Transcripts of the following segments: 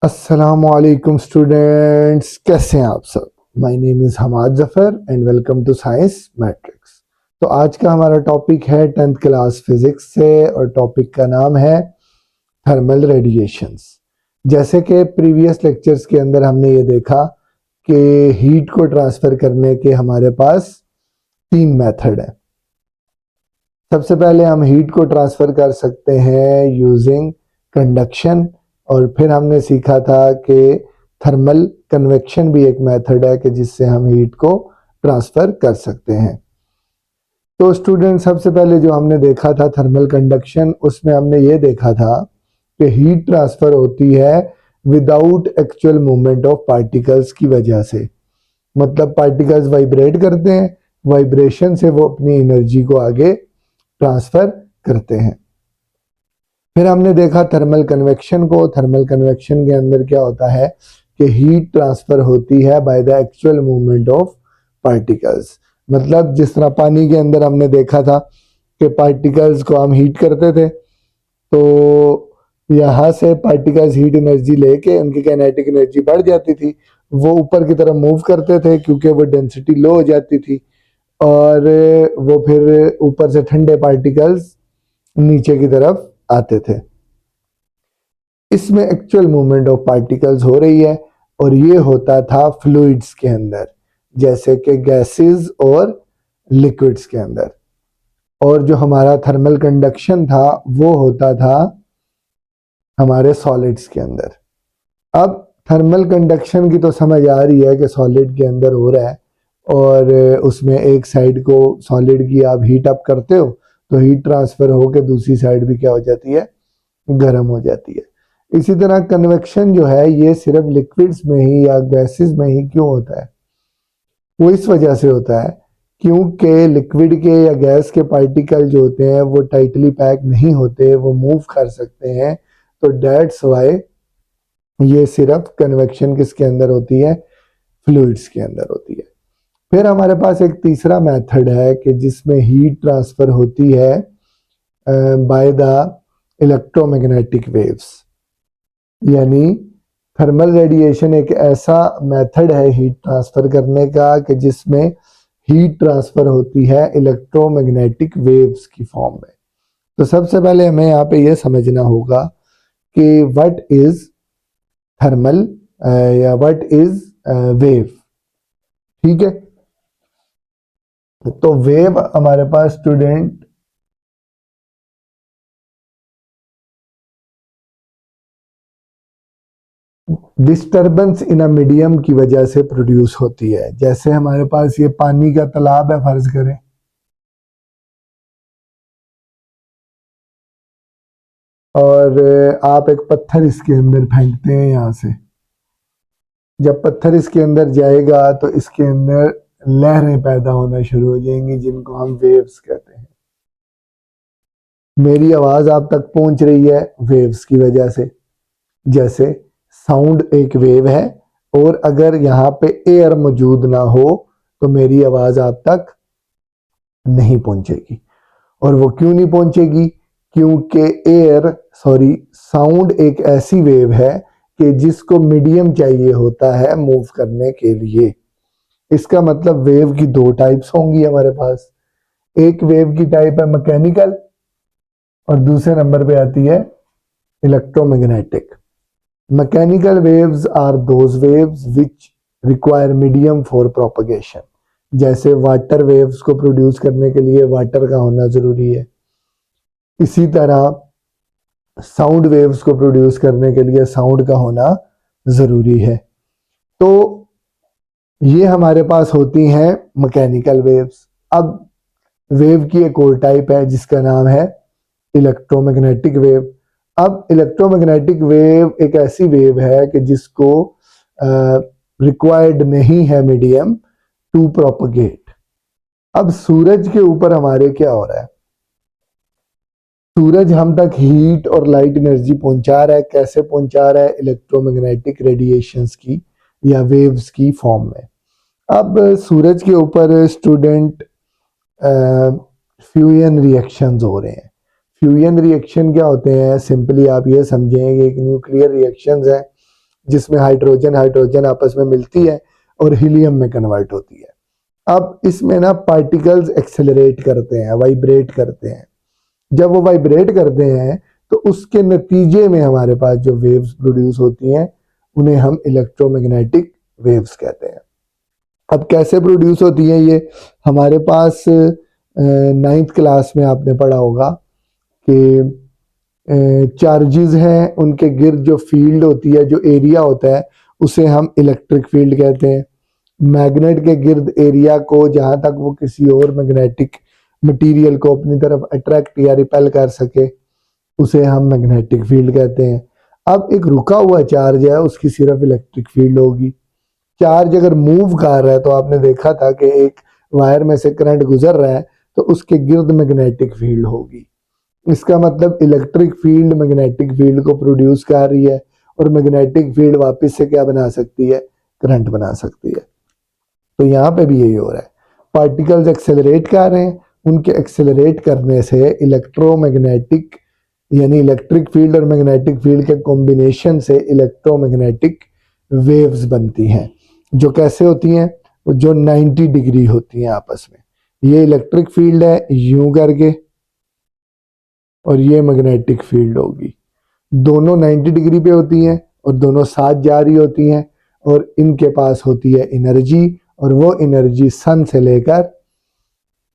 अस्सलामुअलैकुम स्टूडेंट्स, कैसे हैं आप सब। My name is Hammad Zafar and welcome to Science Matrix. तो आज का हमारा टॉपिक है 10th क्लास फिज़िक्स से और टॉपिक का नाम है थर्मल रेडिएशंस। जैसे कि प्रीवियस लेक्चर्स के अंदर हमने ये देखा कि हीट को ट्रांसफ़र करने के हमारे पास 3 मेथड है। सबसे पहले हम हीट को ट्रांसफ़र कर सकते हैं यूजिंग कंडक्शन, और फिर हमने सीखा था कि थर्मल कन्वेक्शन भी एक मेथड है कि जिससे हम हीट को ट्रांसफ़र कर सकते हैं। तो स्टूडेंट, सबसे पहले जो हमने देखा था थर्मल कंडक्शन, उसमें हमने ये देखा था कि हीट ट्रांसफ़र होती है without actual movement of particles की वजह से। मतलब पार्टिकल्स वाइब्रेट करते हैं, वाइब्रेशन से वो अपनी एनर्जी को आगे ट्रांसफ़र करते हैं। फिर हमने देखा थर्मल कन्वेक्शन को। थर्मल कन्वेक्शन के अंदर क्या होता है कि हीट ट्रांसफर होती है by the actual movement of particles. मतलब जिस तरह पानी के अंदर हमने देखा था कि पार्टिकल्स को हम हीट करते थे, तो यहाँ से पार्टिकल्स हीट एनर्जी लेके उनकी काइनेटिक एनर्जी बढ़ जाती थी, वो ऊपर की तरफ मूव करते थे क्योंकि वो डेंसिटी लो हो जाती थी, और वो फिर ऊपर से ठंडे पार्टिकल्स नीचे की तरफ आते थे। इसमें एक्चुअल मूवमेंट ऑफ पार्टिकल्स हो रही है, और ये होता था फ्लूइड्स के अंदर, जैसे कि गैसेस और लिक्विड्स के अंदर। और जो हमारा थर्मल कंडक्शन था वो होता था हमारे सॉलिड्स के अंदर। अब थर्मल कंडक्शन की तो समझ आ रही है कि सॉलिड के अंदर हो रहा है, और उसमें एक साइड को सॉलिड की आप हीट अप करते हो तो हीट ट्रांसफर होकर दूसरी साइड भी क्या हो जाती है, गर्म हो जाती है। इसी तरह कन्वेक्शन जो है ये सिर्फ लिक्विड्स में ही या गैसेस में ही क्यों होता है, वो इस वजह से होता है क्योंकि लिक्विड के या गैस के पार्टिकल जो होते हैं वो टाइटली पैक नहीं होते, वो मूव कर सकते हैं। तो डेट्स वाई ये सिर्फ कन्वेक्शन किसके अंदर होती है, फ्लूइड्स के अंदर होती है। फिर हमारे पास एक तीसरा मेथड है कि जिसमें हीट ट्रांसफर होती है बाय द इलेक्ट्रोमैग्नेटिक वेव्स। यानी थर्मल रेडिएशन एक ऐसा मेथड है हीट ट्रांसफर करने का कि जिसमें हीट ट्रांसफर होती है इलेक्ट्रोमैग्नेटिक वेव्स की फॉर्म में। तो सबसे पहले हमें यहाँ पे ये समझना होगा कि व्हाट इज थर्मल या व्हाट इज वेव। ठीक है, तो वेव हमारे पास student disturbance in a medium की वजह से प्रोड्यूस होती है। जैसे हमारे पास ये पानी का तालाब है फर्ज करें, और आप एक पत्थर इसके अंदर फेंकते हैं यहाँ से। जब पत्थर इसके अंदर जाएगा तो इसके अंदर लहरें पैदा होना शुरू हो जाएंगी जिनको हम वेव्स कहते हैं। मेरी आवाज आप तक पहुंच रही है वेव्स की वजह से। जैसे साउंड एक वेव है, और अगर यहाँ पे एयर मौजूद ना हो तो मेरी आवाज आप तक नहीं पहुंचेगी। और वो क्यों नहीं पहुंचेगी, क्योंकि साउंड एक ऐसी वेव है कि जिसको मीडियम चाहिए होता है मूव करने के लिए। इसका मतलब वेव की 2 टाइप्स होंगी हमारे पास। एक वेव की टाइप है मैकेनिकल, और दूसरे नंबर पे आती है electromagnetic. Mechanical waves are those waves which require medium for propagation. जैसे वाटर वेव्स को प्रोड्यूस करने के लिए वाटर का होना जरूरी है, इसी तरह साउंड वेव्स को प्रोड्यूस करने के लिए साउंड का होना जरूरी है। तो ये हमारे पास होती हैं मैकेनिकल वेव्स। अब वेव की एक और टाइप है जिसका नाम है इलेक्ट्रोमैग्नेटिक वेव। अब इलेक्ट्रोमैग्नेटिक वेव एक ऐसी वेव है कि जिसको रिक्वायर्ड नहीं है मीडियम टू प्रोपगेट। अब सूरज के ऊपर हमारे क्या हो रहा है, सूरज हम तक हीट और लाइट एनर्जी पहुंचा रहा है। कैसे पहुंचा रहा है, इलेक्ट्रोमैग्नेटिक रेडिएशंस की या वेव्स की फॉर्म में। अब सूरज के ऊपर स्टूडेंट फ्यूजन रिएक्शंस हो रहे हैं। फ्यूजन रिएक्शन क्या होते हैं, सिंपली आप ये समझें कि एक न्यूक्लियर रिएक्शंस है जिसमें हाइड्रोजन हाइड्रोजन आपस में मिलती है और हीलियम में कन्वर्ट होती है। अब इसमें ना पार्टिकल्स एक्सेलरेट करते हैं, वाइब्रेट करते हैं। जब वो वाइब्रेट करते हैं तो उसके नतीजे में हमारे पास जो वेव्स प्रोड्यूस होती हैं उन्हें हम इलेक्ट्रोमैग्नेटिक वेव्स कहते हैं। अब कैसे प्रोड्यूस होती है ये, हमारे पास 9th क्लास में आपने पढ़ा होगा कि चार्जेस हैं, उनके गिर्द जो फील्ड होती है, जो एरिया होता है, उसे हम इलेक्ट्रिक फील्ड कहते हैं। मैग्नेट के गिर्द एरिया को जहां तक वो किसी और मैग्नेटिक मटेरियल को अपनी तरफ अट्रैक्ट या रिपेल कर सके उसे हम मैग्नेटिक फील्ड कहते हैं। अब एक रुका हुआ चार्ज है, उसकी सिर्फ इलेक्ट्रिक फील्ड होगी। चार्ज अगर मूव कर रहा है तो आपने देखा था कि एक वायर में से करंट गुजर रहा है तो उसके गिर्द मैग्नेटिक फील्ड होगी। इसका मतलब इलेक्ट्रिक फील्ड मैग्नेटिक फील्ड को प्रोड्यूस कर रही है और मैग्नेटिक फील्ड वापस से क्या बना सकती है, करंट बना सकती है। तो यहाँ पे भी यही हो रहा है, पार्टिकल्स एक्सेलरेट कर रहे हैं, उनके एक्सेलरेट करने से इलेक्ट्रोमैग्नेटिक यानी इलेक्ट्रिक फील्ड और मैग्नेटिक फील्ड के कॉम्बिनेशन से इलेक्ट्रोमैग्नेटिक वेव्स बनती हैं, जो कैसे होती हैं, जो 90 डिग्री होती हैं आपस में। ये इलेक्ट्रिक फील्ड है यूं करके और ये मैग्नेटिक फील्ड होगी, दोनों 90 डिग्री पे होती हैं और दोनों साथ जा रही होती हैं और इनके पास होती है एनर्जी और वो एनर्जी सन से लेकर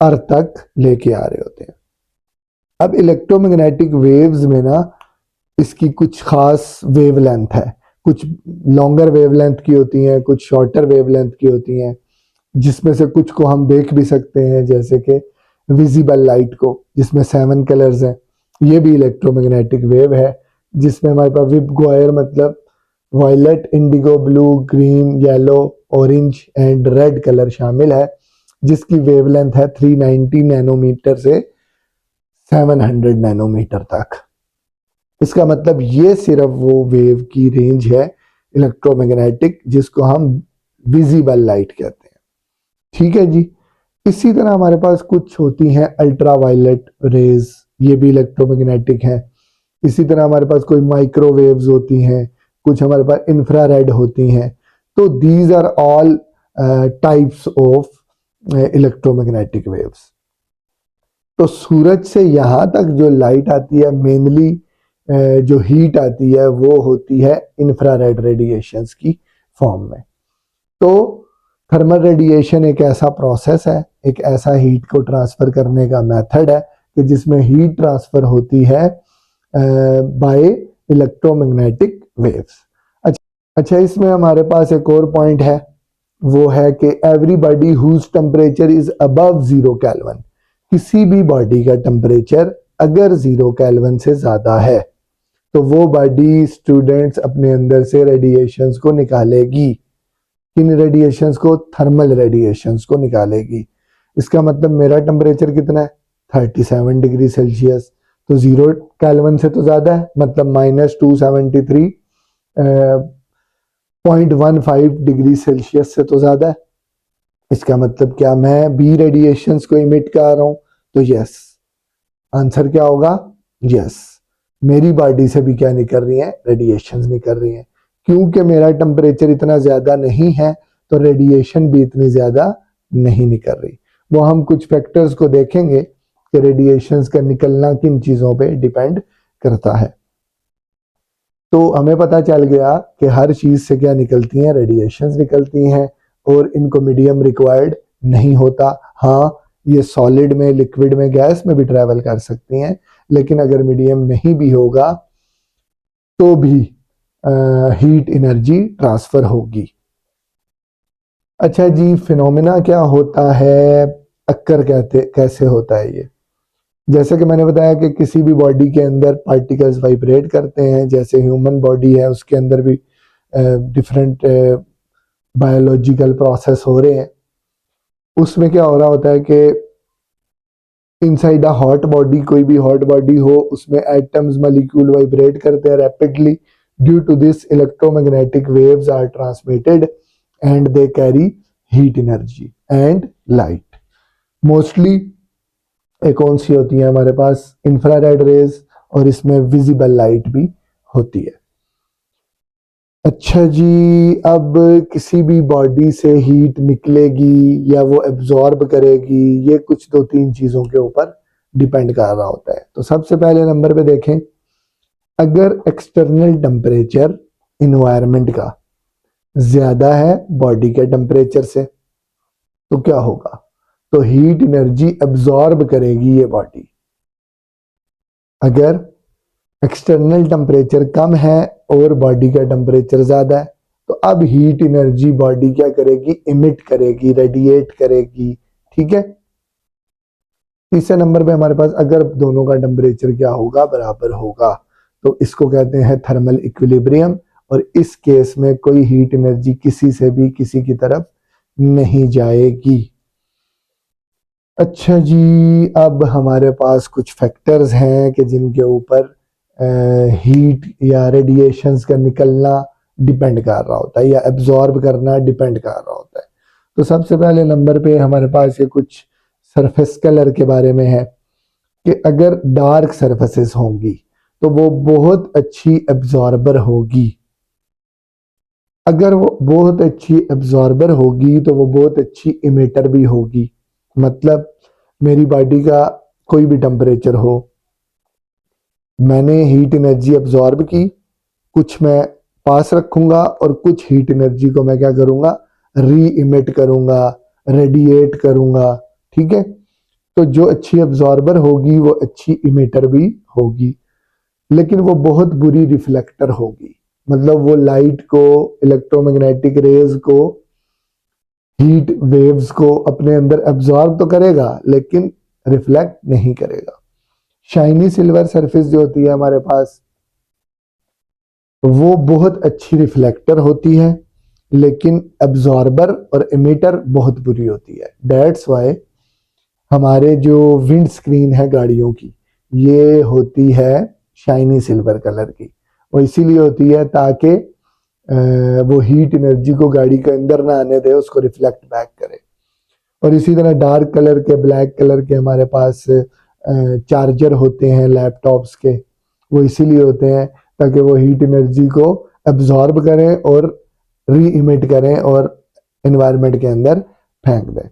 अर्थ तक लेके आ रहे होते हैं। अब इलेक्ट्रोमैग्नेटिक वेव्स में ना इसकी कुछ खास वेवलेंथ है, कुछ लॉन्गर वेवलेंथ की होती हैं, कुछ शॉर्टर वेवलेंथ की होती हैं, जिसमें से कुछ को हम देख भी सकते हैं, जैसे कि विजिबल लाइट को जिसमें 7 कलर्स हैं, ये भी इलेक्ट्रोमैग्नेटिक वेव है, जिसमें हमारे पास विबगोयर मतलब violet, indigo, blue, green, yellow, orange and red colour शामिल है, जिसकी वेवलेंथ है 390 नैनोमीटर से 700 नैनोमीटर तक। इसका मतलब ये सिर्फ वो वेव की रेंज है इलेक्ट्रोमैग्नेटिक जिसको हम विजिबल लाइट कहते हैं। ठीक है जी। इसी तरह हमारे पास कुछ होती हैं अल्ट्रावायलेट रेज, ये भी इलेक्ट्रोमैग्नेटिक है। इसी तरह हमारे पास कोई माइक्रोवेव्स होती हैं, कुछ हमारे पास इंफ्रारेड होती हैं। तो these are all types of electromagnetic waves. तो सूरज से यहाँ तक जो लाइट आती है, मेनली जो हीट आती है वो होती है इंफ्रारेड रेडिएशंस की फॉर्म में। तो थर्मल रेडिएशन एक ऐसा प्रोसेस है, एक ऐसा हीट को ट्रांसफर करने का मेथड है कि जिसमें हीट ट्रांसफर होती है बाय इलेक्ट्रोमैग्नेटिक वेव्स। अच्छा, इसमें हमारे पास एक और पॉइंट है, वो है कि everybody whose temperature is above 0 kelvin, किसी भी बॉडी का टेम्परेचर अगर 0 केल्विन से ज्यादा है तो वो बॉडी स्टूडेंट्स अपने अंदर से रेडिएशंस को निकालेगी। किन रेडिएशंस को? थर्मल रेडिएशंस को निकालेगी। इसका मतलब मेरा टेम्परेचर कितना है? 37 डिग्री सेल्सियस, तो 0 केल्विन से तो ज्यादा है, मतलब -273.15 डिग्री सेल्सियस से तो ज्यादा है। इसका मतलब क्या मैं बी रेडिएशंस को इमिट कर रहा हूं? तो यस, आंसर क्या होगा? यस, मेरी बॉडी से भी क्या निकल रही है? रेडिएशंस निकल रही हैं। क्योंकि मेरा टेम्परेचर इतना ज्यादा नहीं है तो रेडिएशन भी इतनी ज्यादा नहीं निकल रही। वो हम कुछ फैक्टर्स को देखेंगे कि रेडिएशंस का निकलना किन चीजों पे डिपेंड करता है। तो हमें पता चल गया कि हर चीज से क्या निकलती हैं? रेडिएशंस निकलती हैं और इनको मीडियम रिक्वायर्ड नहीं होता। हाँ, ये सॉलिड में, लिक्विड में, गैस में भी ट्रैवल कर सकती हैं, लेकिन अगर मीडियम नहीं भी होगा तो भी हीट एनर्जी ट्रांसफर होगी। अच्छा जी, फिनोमेना क्या होता है, अक्कर कहते कैसे होता है ये? जैसे कि मैंने बताया कि किसी भी बॉडी के अंदर पार्टिकल्स वाइब्रेट करते हैं, जैसे ह्यूमन बॉडी है उसके अंदर भी डिफरेंट बायोलॉजिकल प्रोसेस हो रहे हैं। उसमें क्या हो रहा होता है कि इनसाइड अ हॉट बॉडी, कोई भी हॉट बॉडी हो, उसमें एटम्स, मॉलिक्यूल वाइब्रेट करते हैं rapidly. Due to this electromagnetic waves are transmitted and they carry heat energy and light. Mostly कौन सी होती है हमारे पास? इंफ्रारेड रेज, और इसमें विजिबल लाइट भी होती है। अच्छा जी, अब किसी भी बॉडी से हीट निकलेगी या वो एब्जॉर्ब करेगी, ये कुछ दो तीन चीज़ों के ऊपर डिपेंड कर रहा होता है। तो सबसे पहले नंबर पे देखें, अगर एक्सटर्नल टेम्परेचर इन्वायरमेंट का ज़्यादा है बॉडी के टेम्परेचर से, तो क्या होगा? तो हीट एनर्जी एब्जॉर्ब करेगी ये बॉडी। अगर एक्सटर्नल टेम्परेचर कम है और बॉडी का टेम्परेचर ज़्यादा है, तो अब हीट एनर्जी बॉडी क्या करेगी? इमिट करेगी, रेडिएट करेगी। ठीक है। तीसरे नंबर पे हमारे पास अगर दोनों का टेम्परेचर क्या होगा? बराबर होगा, तो इसको कहते हैं थर्मल इक्विलिब्रियम। और इस केस में कोई हीट एनर्जी किसी से भी किसी की तरफ नहीं जाएगी। अच्छा जी, अब हमारे पास कुछ फैक्टर्स हैं कि जिनके ऊपर हीट या रेडिएशंस का निकलना डिपेंड कर रहा होता है या एब्जॉर्ब करना डिपेंड कर रहा होता है। तो सबसे पहले नंबर पे हमारे पास ये कुछ सरफेस कलर के बारे में है कि अगर डार्क सरफेसेस होंगी तो वो बहुत अच्छी एब्जॉर्बर होगी। अगर वो बहुत अच्छी एब्जॉर्बर होगी तो वो बहुत अच्छी इमिटर भी होगी। मतलब मेरी बॉडी का कोई भी टेम्परेचर हो, मैंने हीट एनर्जी एब्जॉर्ब की, कुछ मैं पास रखूंगा और कुछ हीट एनर्जी को मैं क्या करूंगा? री इमिट करूंगा, रेडिएट करूंगा। ठीक है। तो जो अच्छी एब्जॉर्बर होगी वो अच्छी इमिटर भी होगी, लेकिन वो बहुत बुरी रिफ्लेक्टर होगी। मतलब वो लाइट को, इलेक्ट्रोमैग्नेटिक रेज को, हीट वेव्स को अपने अंदर एब्जॉर्ब तो करेगा लेकिन रिफ्लेक्ट नहीं करेगा। शाइनी सिल्वर सरफेस जो होती है हमारे पास, वो बहुत अच्छी रिफ्लेक्टर होती है लेकिन एब्जॉर्बर और इमिटर बहुत बुरी होती है। दैट्स वाई हमारे जो विंड स्क्रीन है गाड़ियों की, ये होती है शाइनी सिल्वर कलर की। वो इसीलिए होती है ताकि वो हीट एनर्जी को गाड़ी के अंदर ना आने दे, उसको रिफ्लेक्ट बैक करे। और इसी तरह डार्क कलर के, ब्लैक कलर के हमारे पास चार्जर होते हैं लैपटॉप्स के, वो इसीलिए होते हैं ताकि वो हीट एनर्जी को एब्जॉर्ब करें और री इमिट करें और एनवायरनमेंट के अंदर फेंक दें।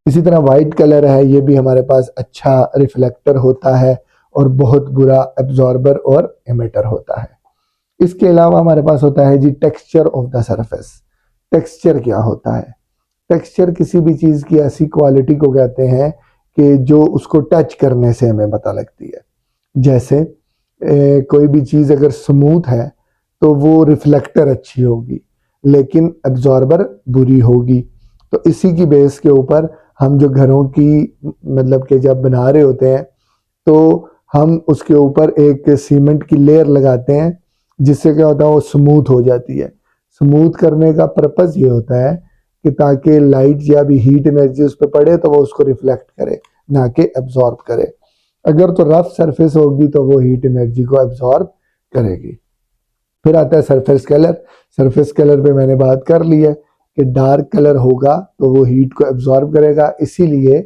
इसी तरह वाइट कलर है, ये भी हमारे पास अच्छा रिफ्लेक्टर होता है और बहुत बुरा एब्जॉर्बर और इमिटर होता है। इसके अलावा हमारे पास होता है जी texture of the surface. Texture क्या होता है? टेक्सचर किसी भी चीज की ऐसी क्वालिटी को कहते हैं कि जो उसको टच करने से हमें पता लगती है। जैसे कोई भी चीज अगर स्मूथ है तो वो रिफ्लेक्टर अच्छी होगी लेकिन एब्जॉर्बर बुरी होगी। तो इसी की बेस के ऊपर हम जो घरों की मतलब कि जब बना रहे होते हैं तो हम उसके ऊपर एक सीमेंट की लेयर लगाते हैं, जिससे क्या होता है? वो स्मूथ हो जाती है। स्मूथ करने का पर्पज ये होता है कि ताकि लाइट या भी हीट एनर्जी उस पर पड़े तो वो उसको रिफ्लेक्ट करे, ना कि एब्जॉर्ब करे। अगर तो रफ सरफेस होगी तो वो हीट एनर्जी को एब्जॉर्ब करेगी। फिर आता है सरफेस कलर। सरफेस कलर पे मैंने बात कर ली है कि डार्क कलर होगा तो वो हीट को एब्जॉर्ब करेगा, इसीलिए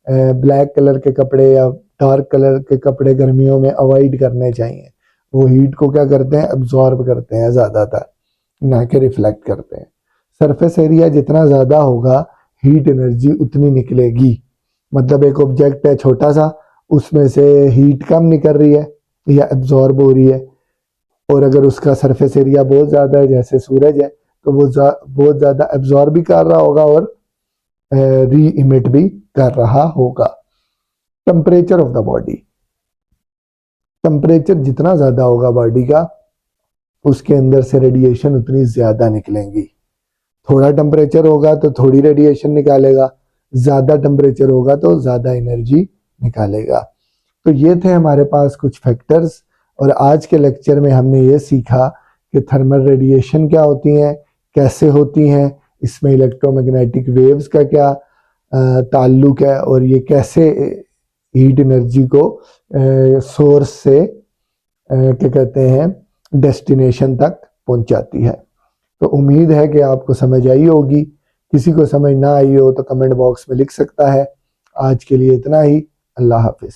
ब्लैक कलर के कपड़े या डार्क कलर के कपड़े गर्मियों में अवॉइड करने चाहिए। वो हीट को क्या करते हैं? एब्जॉर्ब करते हैं ज़्यादातर, ना कि रिफ्लेक्ट करते हैं। सरफेस एरिया जितना ज़्यादा होगा हीट एनर्जी उतनी निकलेगी। मतलब एक ऑब्जेक्ट है छोटा सा, उसमें से हीट कम निकल रही है या एब्जॉर्ब हो रही है, और अगर उसका सरफेस एरिया बहुत ज़्यादा है जैसे सूरज है तो वो बहुत ज़्यादा एब्जॉर्ब भी कर रहा होगा और री इमिट भी कर रहा होगा। Temperature of the body, temperature जितना ज़्यादा होगा बॉडी का, उसके अंदर से रेडिएशन उतनी ज़्यादा निकलेंगी। थोड़ा टेम्परेचर होगा तो थोड़ी रेडिएशन निकालेगा, ज़्यादा टेम्परेचर होगा तो ज़्यादा एनर्जी निकालेगा। तो ये थे हमारे पास कुछ फैक्टर्स, और आज के लेक्चर में हमने ये सीखा कि थर्मल रेडिएशन क्या होती हैं, कैसे होती हैं, इसमें इलेक्ट्रोमैग्नेटिक वेव्स का क्या ताल्लुक है, और ये कैसे हीट एनर्जी को सोर्स से क्या कहते हैं डेस्टिनेशन तक पहुंचाती है। तो उम्मीद है कि आपको समझ आई होगी। किसी को समझ ना आई हो तो कमेंट बॉक्स में लिख सकता है। आज के लिए इतना ही। अल्लाह हाफिज।